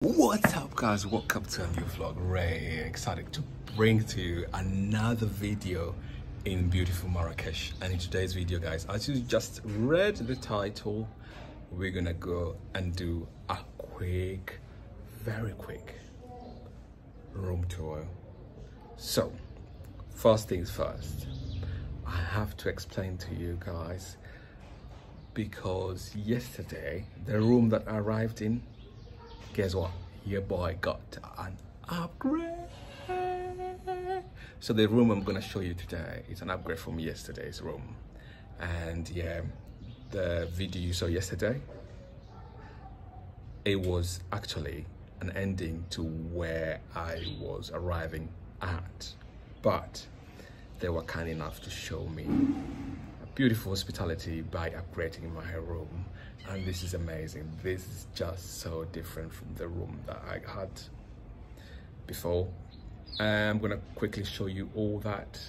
What's up guys, welcome to a new vlog. Ray here, excited to bring to you another video in beautiful Marrakech. And in today's video guys, as you just read the title, we're gonna go and do a quick, very quick room tour. So first things first, I have to explain to you guys, because yesterday the room that I arrived in, guess what? Your boy got an upgrade. So the room I'm gonna show you today is an upgrade from yesterday's room. And yeah, the video you saw yesterday, it was actually an ending to where I was arriving at, but they were kind enough to show me a beautiful hospitality by upgrading my room. And this is amazing. This is just so different from the room that I had before. I'm gonna quickly show you all that,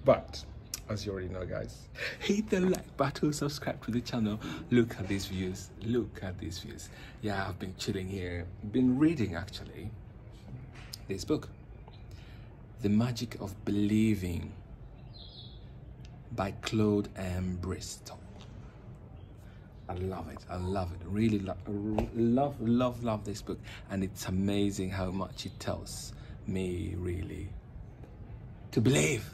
but as you already know guys, hit the like button, subscribe to the channel. Look at these views, look at these views. Yeah, I've been chilling here, been reading actually this book, The Magic of Believing by Claude M. Bristol. I love it, I love it, really love this book. And it's amazing how much it tells me really to believe.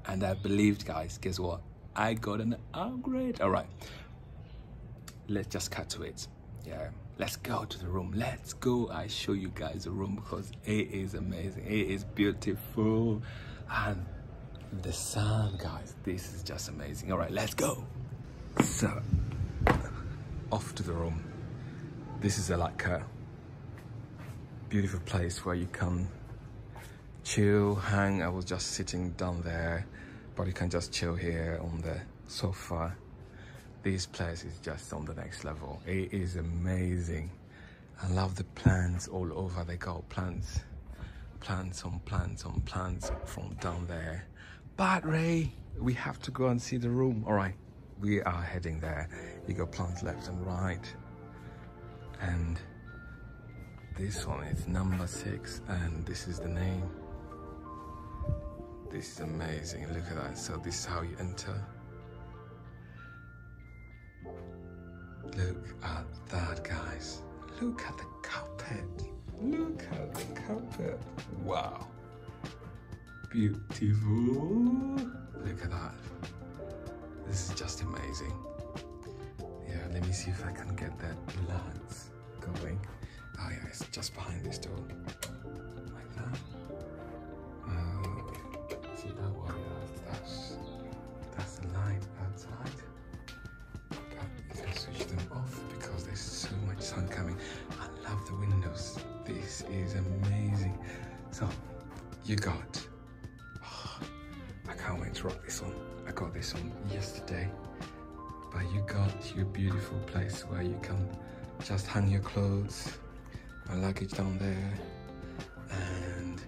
And I believed guys, guess what? I got an upgrade. All right, let's just cut to it. Yeah, let's go to the room, let's go. I show you guys the room because it is amazing, it is beautiful. And the sun guys, this is just amazing. All right, let's go. So off to the room. This is like a beautiful place where you can chill, hang. I was just sitting down there, but you can just chill here on the sofa. This place is just on the next level. It is amazing. I love the plants all over. They got plants on plants on plants from down there. But Ray, we have to go and see the room. All right, we are heading there. You got plants left and right. And this one is number 6, and this is the name. This is amazing, look at that. So this is how you enter. Look at that guys. Look at the carpet. Look at the carpet. Wow. Beautiful. Look at that. This is just amazing. Yeah, let me see if I can get that lights going. Oh yeah, it's just behind this door. Like that. See that one? That's the light outside. But you can switch them off because there's so much sun coming. I love the windows. This is amazing. So you got, I can't wait to rock this one. I got this one yesterday, but you got your beautiful place where you can just hang your clothes, my luggage down there, and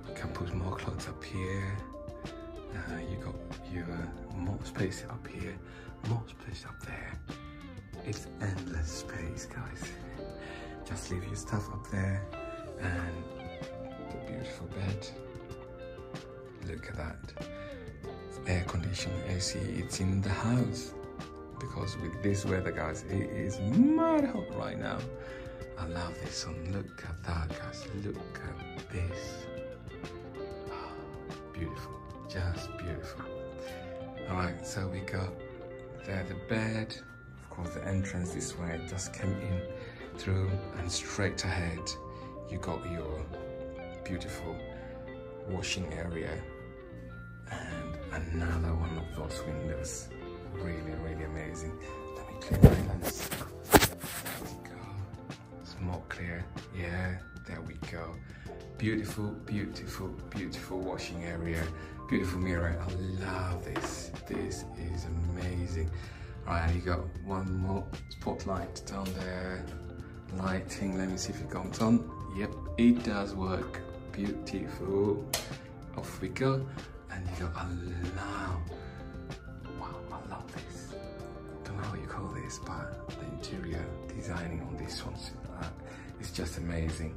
you can put more clothes up here. You got your more space up here, more space up there. It's endless space guys. Just leave your stuff up there, and the beautiful bed. Look at that. Air conditioning, AC, it's in the house, because with this weather guys, it is mad hot right now. I love this one. Look at that guys, look at this. Oh, beautiful, just beautiful. All right, so we got there the bed, of course the entrance this way, just came in through, and straight ahead you got your beautiful washing area. And another one of those windows, really amazing. Let me clear my lens. There we go. It's more clear. Yeah, there we go. Beautiful washing area, beautiful mirror. I love this. This is amazing. All right, you got one more spotlight down there. Lighting, let me see if it comes on. Yep, it does work. Beautiful. Off we go. And you go, wow, I love this. Don't know what you call this, but the interior designing on this one It's just amazing.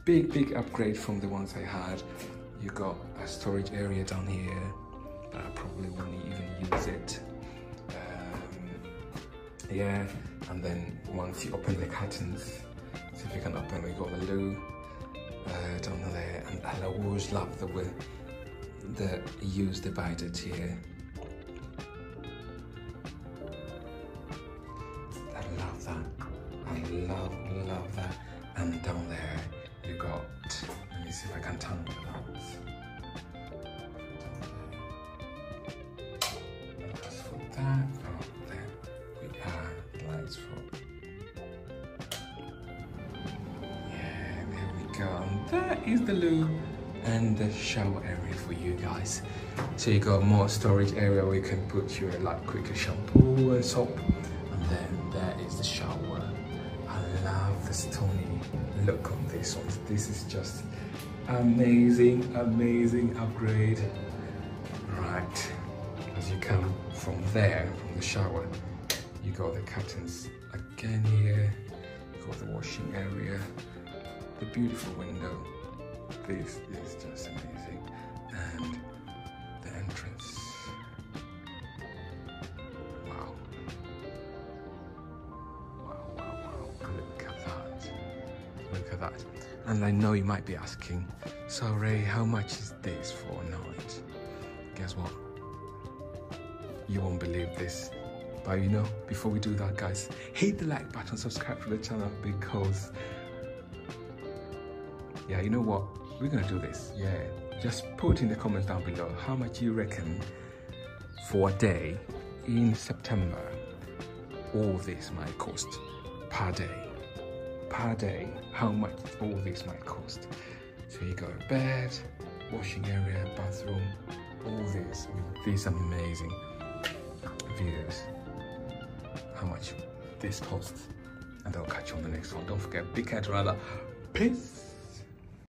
Big upgrade from the ones I had. You got a storage area down here, but I probably won't even use it. Yeah, and then once you open the curtains, see if you can open, we got the loo down there, and I always love the way the use divided here. I love that. I love that. And down there you got, let me see if I can turn it out. Just for that. Oh, there we are. Lights for. Yeah, there we go. And that is the loo and the shower area for you guys. So you got more storage area where you can put your like quicker shampoo and soap, and then there is the shower. I love the stony look on this one. This is just amazing upgrade. Right, as you come from there, from the shower, you got the curtains again here, you got the washing area, the beautiful window. This is just amazing. And the entrance. Wow. Look at that. Look at that. And I know you might be asking, so Ray, how much is this for a night? Guess what? You won't believe this. But you know, before we do that, guys, hit the like button, subscribe to the channel, because yeah, you know what? We're gonna do this. Yeah, just put in the comments down below how much you reckon for a day in September all this might cost per day. Per day, how much all this might cost. So you got a bed, washing area, bathroom, all this with these amazing views. How much this costs, and I'll catch you on the next one. Don't forget, big cat rather. Peace.